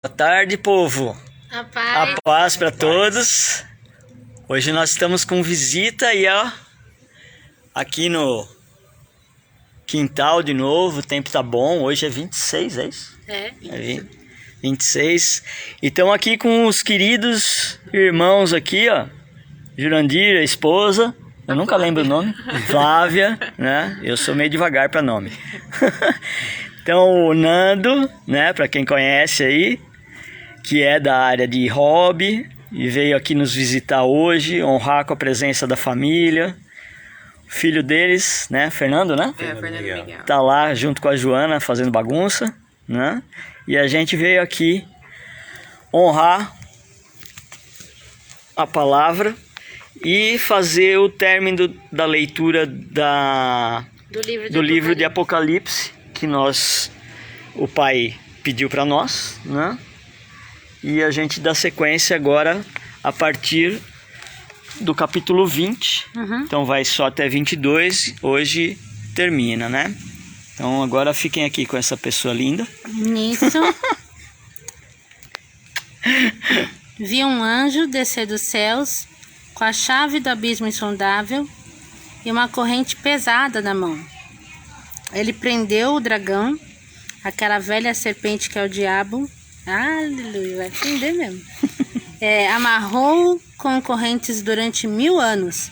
Boa tarde, povo. A paz. A paz para todos. Hoje nós estamos com visita aí, ó, aqui no quintal de novo. O tempo tá bom. Hoje é 26, é isso? É. 26. E estamos aqui com os queridos irmãos aqui, ó. Jurandir, a esposa. Eu nunca lembro o nome. Flávia, né? Eu sou meio devagar para nome. Então, o Nando, né? Para quem conhece aí, que é da área de hobby e veio aqui nos visitar hoje, honrar com a presença da família. O filho deles, né? Fernando, né? Fernando Miguel. Tá lá junto com a Joana fazendo bagunça, né? E a gente veio aqui honrar a palavra e fazer o término da leitura do livro de Apocalipse, que o Pai pediu para nós, né? E a gente dá sequência agora a partir do capítulo 20. Então vai só até 22, hoje termina, né? Então agora fiquem aqui com essa pessoa linda. Nisso, vi um anjo descer dos céus com a chave do abismo insondável e uma corrente pesada na mão. Ele prendeu o dragão, aquela velha serpente que é o diabo. Aleluia, vai prender mesmo. Amarrou com correntes durante 1000 anos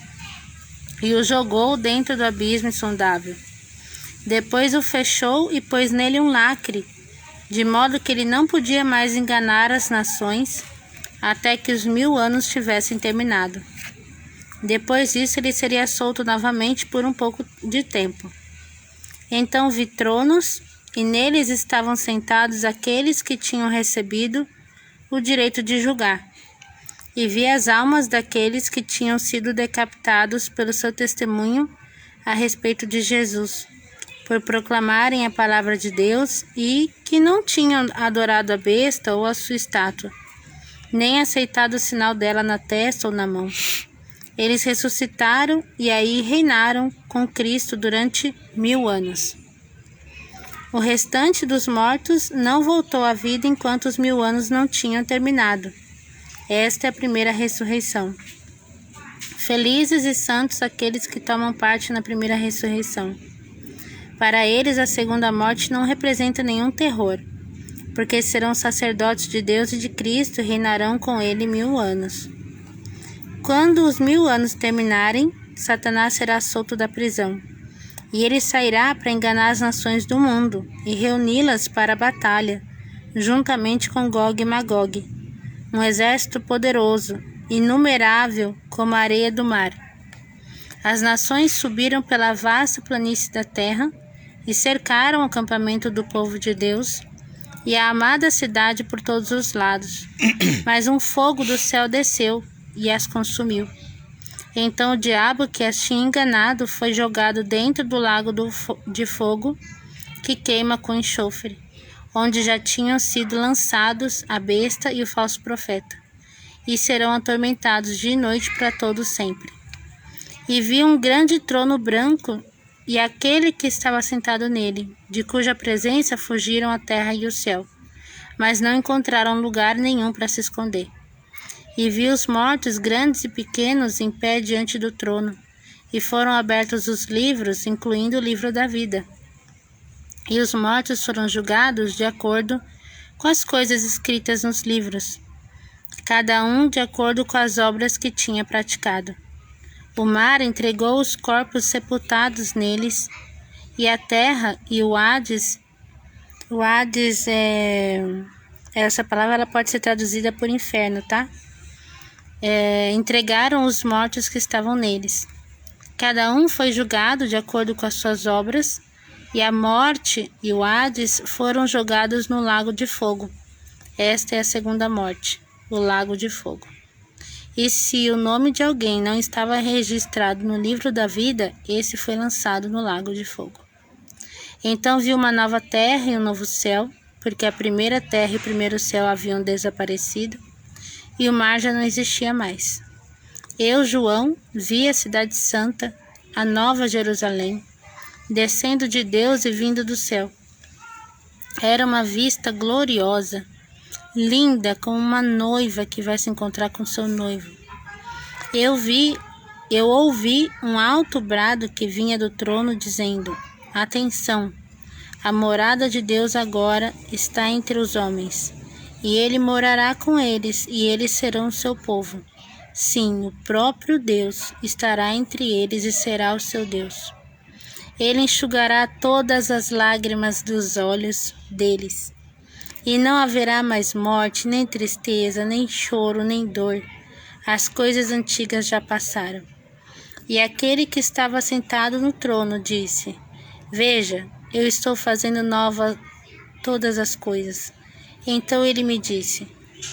e o jogou dentro do abismo insondável. Depois o fechou e pôs nele um lacre, de modo que ele não podia mais enganar as nações até que os 1000 anos tivessem terminado. Depois disso ele seria solto novamente por um pouco de tempo. Então vi tronos, e neles estavam sentados aqueles que tinham recebido o direito de julgar. E vi as almas daqueles que tinham sido decapitados pelo seu testemunho a respeito de Jesus, por proclamarem a palavra de Deus, e que não tinham adorado a besta ou a sua estátua, nem aceitado o sinal dela na testa ou na mão. Eles ressuscitaram e aí reinaram com Cristo durante 1000 anos. O restante dos mortos não voltou à vida enquanto os 1000 anos não tinham terminado. Esta é a primeira ressurreição. Felizes e santos aqueles que tomam parte na primeira ressurreição. Para eles, a segunda morte não representa nenhum terror, porque serão sacerdotes de Deus e de Cristo e reinarão com ele 1000 anos. Quando os 1000 anos terminarem, Satanás será solto da prisão, e ele sairá para enganar as nações do mundo e reuni-las para a batalha, juntamente com Gog e Magog, um exército poderoso, inumerável como a areia do mar. As nações subiram pela vasta planície da terra e cercaram o acampamento do povo de Deus e a amada cidade por todos os lados. Mas um fogo do céu desceu e as consumiu. Então o diabo que as tinha enganado foi jogado dentro do lago de fogo que queima com enxofre, onde já tinham sido lançados a besta e o falso profeta, e serão atormentados de noite para todo sempre. E vi um grande trono branco e aquele que estava sentado nele, de cuja presença fugiram a terra e o céu, mas não encontraram lugar nenhum para se esconder. E vi os mortos, grandes e pequenos, em pé diante do trono, e foram abertos os livros, incluindo o livro da vida. E os mortos foram julgados de acordo com as coisas escritas nos livros, cada um de acordo com as obras que tinha praticado. O mar entregou os corpos sepultados neles, e a terra e o Hades, essa palavra ela pode ser traduzida por inferno, tá? Entregaram os mortos que estavam neles. Cada um foi julgado de acordo com as suas obras, e a morte e o Hades foram jogados no lago de fogo. Esta é a segunda morte, o lago de fogo. E se o nome de alguém não estava registrado no livro da vida, esse foi lançado no lago de fogo. Então vi uma nova terra e um novo céu, porque a primeira terra e o primeiro céu haviam desaparecido, e o mar já não existia mais. Eu, João, vi a cidade santa, a nova Jerusalém, descendo de Deus e vindo do céu. Era uma vista gloriosa, linda como uma noiva que vai se encontrar com seu noivo. Eu ouvi um alto brado que vinha do trono dizendo: atenção, a morada de Deus agora está entre os homens, e ele morará com eles, e eles serão seu povo. Sim, o próprio Deus estará entre eles e será o seu Deus. Ele enxugará todas as lágrimas dos olhos deles, e não haverá mais morte, nem tristeza, nem choro, nem dor. As coisas antigas já passaram. E aquele que estava sentado no trono disse: veja, eu estou fazendo nova todas as coisas. Então ele me disse: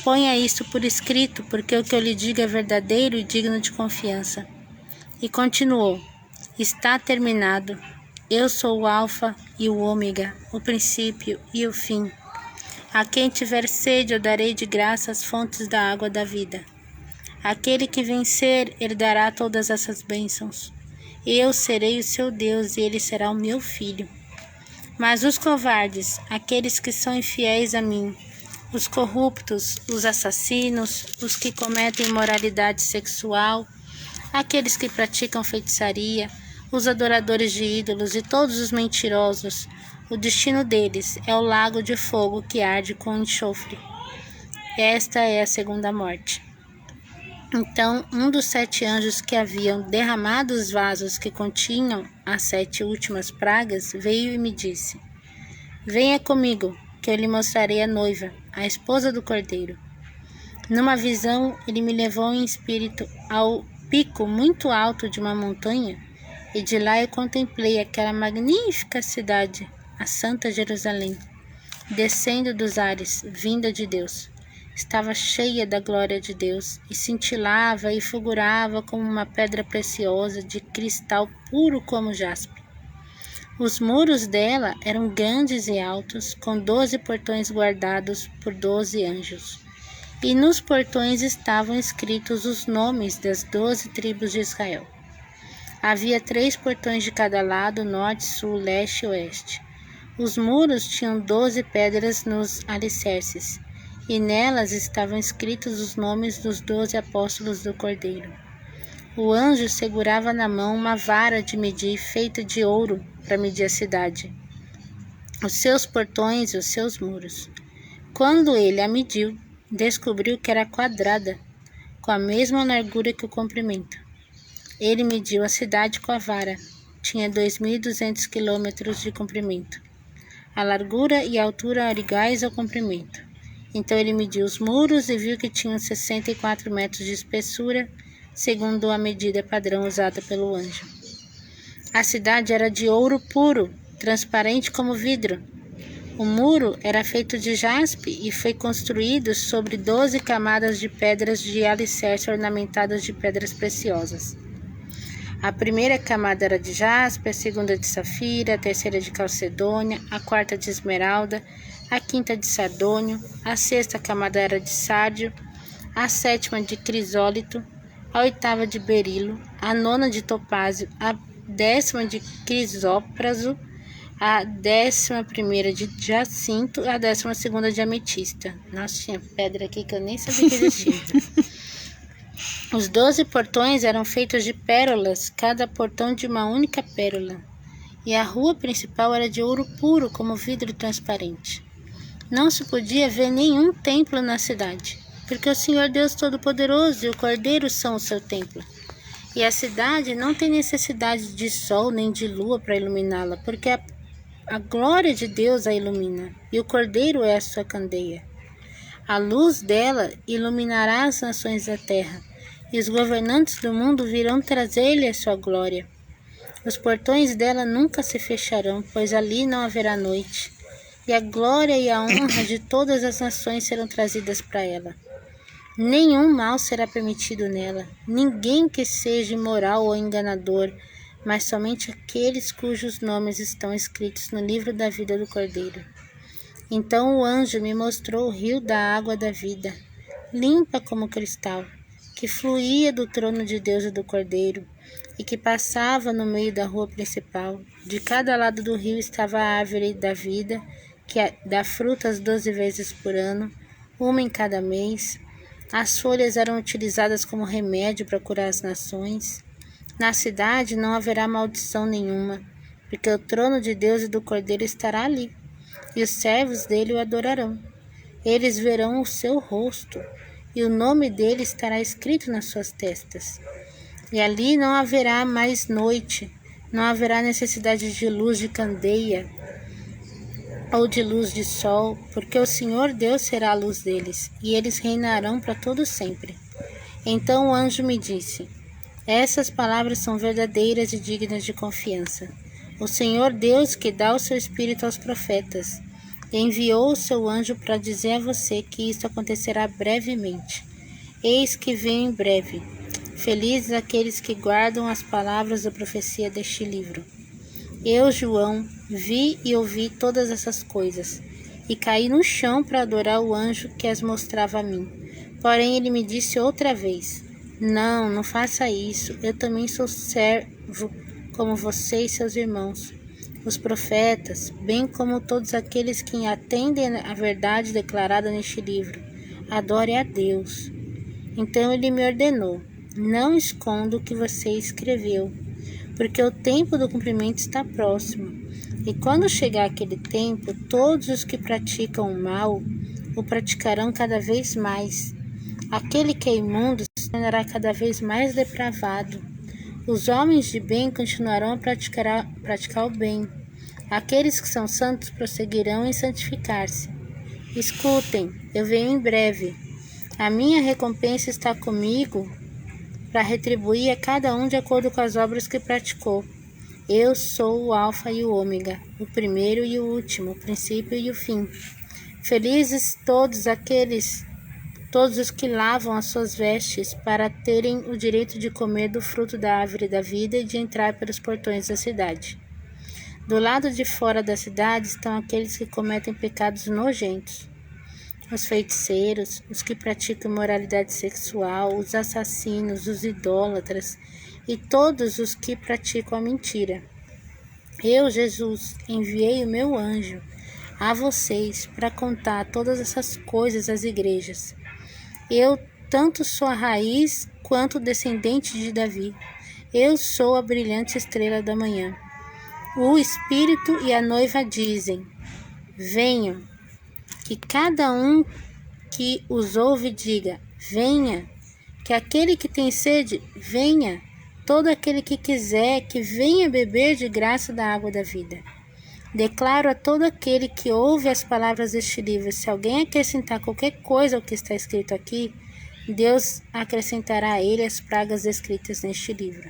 ponha isto por escrito, porque o que eu lhe digo é verdadeiro e digno de confiança. E continuou: está terminado. Eu sou o Alfa e o Ômega, o princípio e o fim. A quem tiver sede, eu darei de graça as fontes da água da vida. Aquele que vencer herdará todas essas bênçãos. Eu serei o seu Deus e ele será o meu filho. Mas os covardes, aqueles que são infiéis a mim, os corruptos, os assassinos, os que cometem imoralidade sexual, aqueles que praticam feitiçaria, os adoradores de ídolos e todos os mentirosos, o destino deles é o lago de fogo que arde com enxofre. Esta é a segunda morte. Então um dos 7 anjos que haviam derramado os vasos que continham as 7 últimas pragas veio e me disse: venha comigo, que eu lhe mostrarei a noiva, a esposa do Cordeiro. Numa visão, ele me levou em espírito ao pico muito alto de uma montanha, e de lá eu contemplei aquela magnífica cidade, a Santa Jerusalém, descendo dos ares, vinda de Deus. Estava cheia da glória de Deus e cintilava e fulgurava como uma pedra preciosa de cristal puro como jaspe. Os muros dela eram grandes e altos, com 12 portões guardados por 12 anjos. E nos portões estavam escritos os nomes das 12 tribos de Israel. Havia 3 portões de cada lado, norte, sul, leste e oeste. Os muros tinham 12 pedras nos alicerces, e nelas estavam escritos os nomes dos 12 apóstolos do Cordeiro. O anjo segurava na mão uma vara de medir feita de ouro para medir a cidade, os seus portões e os seus muros. Quando ele a mediu, descobriu que era quadrada, com a mesma largura que o comprimento. Ele mediu a cidade com a vara. Tinha 2.200 quilômetros de comprimento. A largura e a altura eram iguais ao comprimento. Então ele mediu os muros e viu que tinham 64 metros de espessura, segundo a medida padrão usada pelo anjo. A cidade era de ouro puro, transparente como vidro. O muro era feito de jaspe e foi construído sobre 12 camadas de pedras de alicerce ornamentadas de pedras preciosas. A primeira camada era de jaspe, a segunda de safira, a terceira de calcedônia, a quarta de esmeralda, a quinta de sardônio, a sexta camada era de sárdio, a sétima de crisólito, a oitava de berilo, a nona de topázio, a 10ª de crisópraso, a 11ª de jacinto, a 12ª de ametista. Nossa, tinha pedra aqui que eu nem sabia que existia. Os 12 portões eram feitos de pérolas, cada portão de uma única pérola. E a rua principal era de ouro puro, como vidro transparente. Não se podia ver nenhum templo na cidade, porque o Senhor Deus Todo-Poderoso e o Cordeiro são o seu templo. E a cidade não tem necessidade de sol nem de lua para iluminá-la, porque a glória de Deus a ilumina, e o Cordeiro é a sua candeia. A luz dela iluminará as nações da terra, e os governantes do mundo virão trazer-lhe a sua glória. Os portões dela nunca se fecharão, pois ali não haverá noite, e a glória e a honra de todas as nações serão trazidas para ela. Nenhum mal será permitido nela, ninguém que seja imoral ou enganador, mas somente aqueles cujos nomes estão escritos no livro da vida do Cordeiro. Então o anjo me mostrou o rio da água da vida, limpa como cristal, que fluía do trono de Deus e do Cordeiro, e que passava no meio da rua principal. De cada lado do rio estava a árvore da vida, que dá frutas 12 vezes por ano, uma em cada mês. As folhas eram utilizadas como remédio para curar as nações. Na cidade não haverá maldição nenhuma, porque o trono de Deus e do Cordeiro estará ali, e os servos dele o adorarão. Eles verão o seu rosto, e o nome dele estará escrito nas suas testas. E ali não haverá mais noite, não haverá necessidade de luz de candeia ou de luz de sol, porque o Senhor Deus será a luz deles, e eles reinarão para todo sempre. Então o anjo me disse: essas palavras são verdadeiras e dignas de confiança. O Senhor Deus, que dá o seu espírito aos profetas, enviou o seu anjo para dizer a você que isso acontecerá brevemente. Eis que venho em breve. Felizes aqueles que guardam as palavras da profecia deste livro. Eu, João, vi e ouvi todas essas coisas, e caí no chão para adorar o anjo que as mostrava a mim. Porém ele me disse outra vez: não faça isso, eu também sou servo como você e seus irmãos, os profetas, bem como todos aqueles que atendem à verdade declarada neste livro. Adore a Deus. Então ele me ordenou: não esconda o que você escreveu, porque o tempo do cumprimento está próximo. E quando chegar aquele tempo, todos os que praticam o mal o praticarão cada vez mais. Aquele que é imundo se tornará cada vez mais depravado. Os homens de bem continuarão a praticar o bem. Aqueles que são santos prosseguirão em santificar-se. Escutem, eu venho em breve. A minha recompensa está comigo para retribuir a cada um de acordo com as obras que praticou. Eu sou o Alfa e o Ômega, o primeiro e o último, o princípio e o fim. Felizes todos os que lavam as suas vestes para terem o direito de comer do fruto da árvore da vida e de entrar pelos portões da cidade. Do lado de fora da cidade estão aqueles que cometem pecados nojentos: os feiticeiros, os que praticam imoralidade sexual, os assassinos, os idólatras e todos os que praticam a mentira. Eu, Jesus, enviei o meu anjo a vocês para contar todas essas coisas às igrejas. Eu tanto sou a raiz quanto o descendente de Davi. Eu sou a brilhante estrela da manhã. O Espírito e a noiva dizem: venham. Que cada um que os ouve diga: venha. Que aquele que tem sede, venha. Todo aquele que quiser, que venha beber de graça da água da vida. Declaro a todo aquele que ouve as palavras deste livro: se alguém acrescentar qualquer coisa ao que está escrito aqui, Deus acrescentará a ele as pragas descritas neste livro.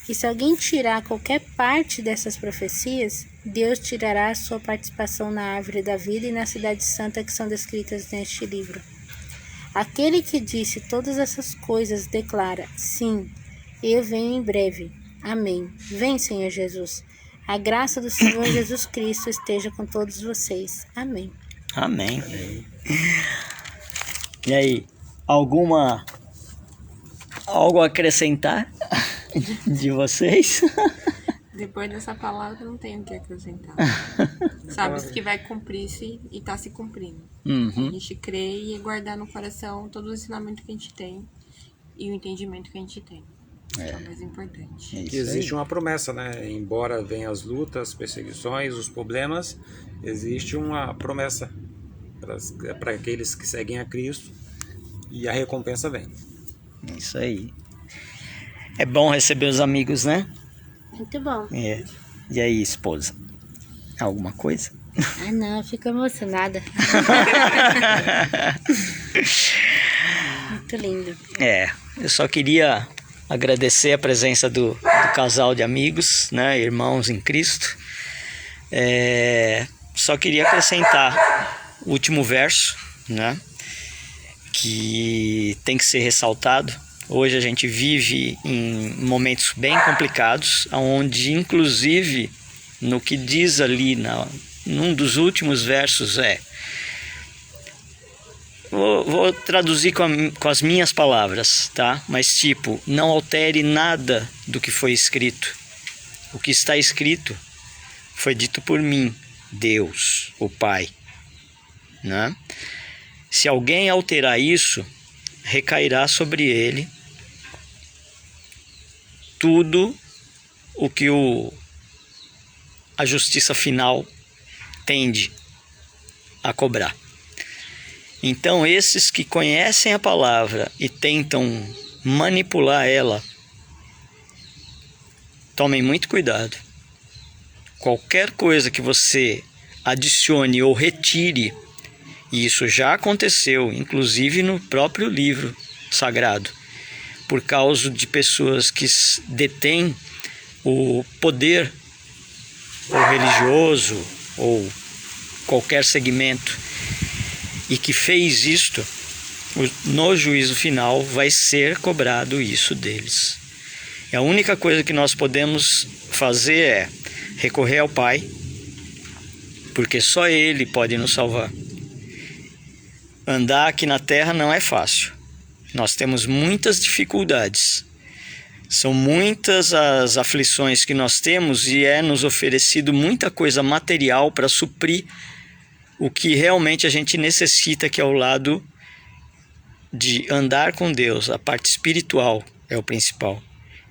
E se alguém tirar qualquer parte dessas profecias, Deus tirará a sua participação na árvore da vida e na cidade santa que são descritas neste livro. Aquele que disse todas essas coisas declara: sim, eu venho em breve. Amém. Vem, Senhor Jesus. A graça do Senhor Jesus Cristo esteja com todos vocês. Amém. Amém. E aí, algo a acrescentar de vocês? Depois dessa palavra não tenho o que acrescentar. Sabe que vai cumprir-se e está se cumprindo. Uhum. A gente crê e guardar no coração todo o ensinamento que a gente tem e o entendimento que a gente tem. É o mais importante. Que existe uma promessa, né? Embora venham as lutas, as perseguições, os problemas, existe uma promessa para aqueles que seguem a Cristo e a recompensa vem. Isso aí. É bom receber os amigos, né? Muito bom. É. E aí, esposa? Alguma coisa? Ah, não, eu fico emocionada. Muito lindo. É, eu só queria agradecer a presença do casal de amigos, né, irmãos em Cristo. Só queria acrescentar o último verso, né, que tem que ser ressaltado. Hoje a gente vive em momentos bem complicados, onde inclusive no que diz ali num dos últimos versos Vou traduzir com as minhas palavras, tá? Mas tipo, não altere nada do que foi escrito. O que está escrito foi dito por mim, Deus, o Pai, né? Se alguém alterar isso, recairá sobre ele tudo o que a justiça final tende a cobrar. Então, esses que conhecem a palavra e tentam manipular ela, tomem muito cuidado. Qualquer coisa que você adicione ou retire, e isso já aconteceu, inclusive no próprio livro sagrado, por causa de pessoas que detêm o poder, ou religioso, ou qualquer segmento, e que fez isto, no juízo final vai ser cobrado isso deles. E a única coisa que nós podemos fazer é recorrer ao Pai, porque só Ele pode nos salvar. Andar aqui na terra não é fácil. Nós temos muitas dificuldades. São muitas as aflições que nós temos e é nos oferecido muita coisa material para suprir o que realmente a gente necessita, que é o lado de andar com Deus. A parte espiritual é o principal.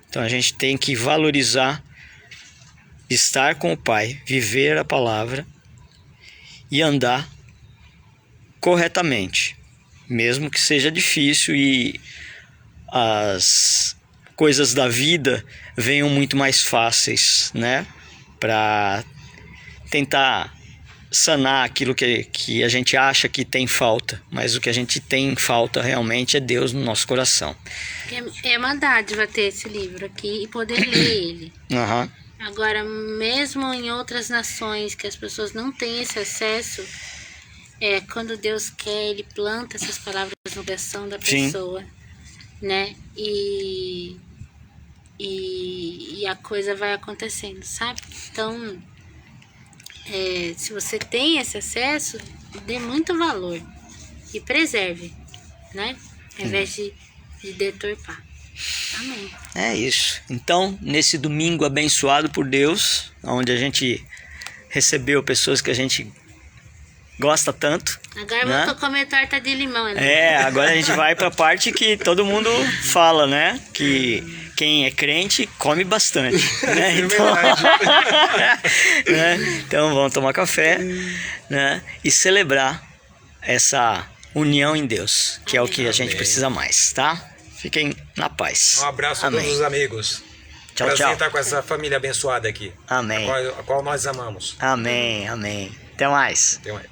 Então a gente tem que valorizar estar com o Pai, viver a palavra e andar corretamente, mesmo que seja difícil e as coisas da vida venham muito mais fáceis, né? Para tentar sanar aquilo que a gente acha que tem falta, mas o que a gente tem falta realmente é Deus no nosso coração. É uma dádiva ter esse livro aqui e poder ler ele. Uhum. Agora, mesmo em outras nações que as pessoas não têm esse acesso, quando Deus quer, Ele planta essas palavras no coração da pessoa, né? E a coisa vai acontecendo, sabe? Então, se você tem esse acesso, dê muito valor e preserve, né? Ao invés de deturpar. Amém. É isso. Então, nesse domingo abençoado por Deus, onde a gente recebeu pessoas que a gente gosta tanto. Agora né? vamos comer torta de limão, né? Agora a gente vai para a parte que todo mundo fala, né? Que quem é crente come bastante. Né? Então, né? Então vamos tomar café, né? E celebrar essa união em Deus, que é o que a gente precisa mais, tá? Fiquem na paz. Um abraço a Amém. todos os amigos. Tchau, Prazer tchau. estar com essa família abençoada aqui. Amém. A qual nós amamos. Amém, amém. Até mais. Até mais.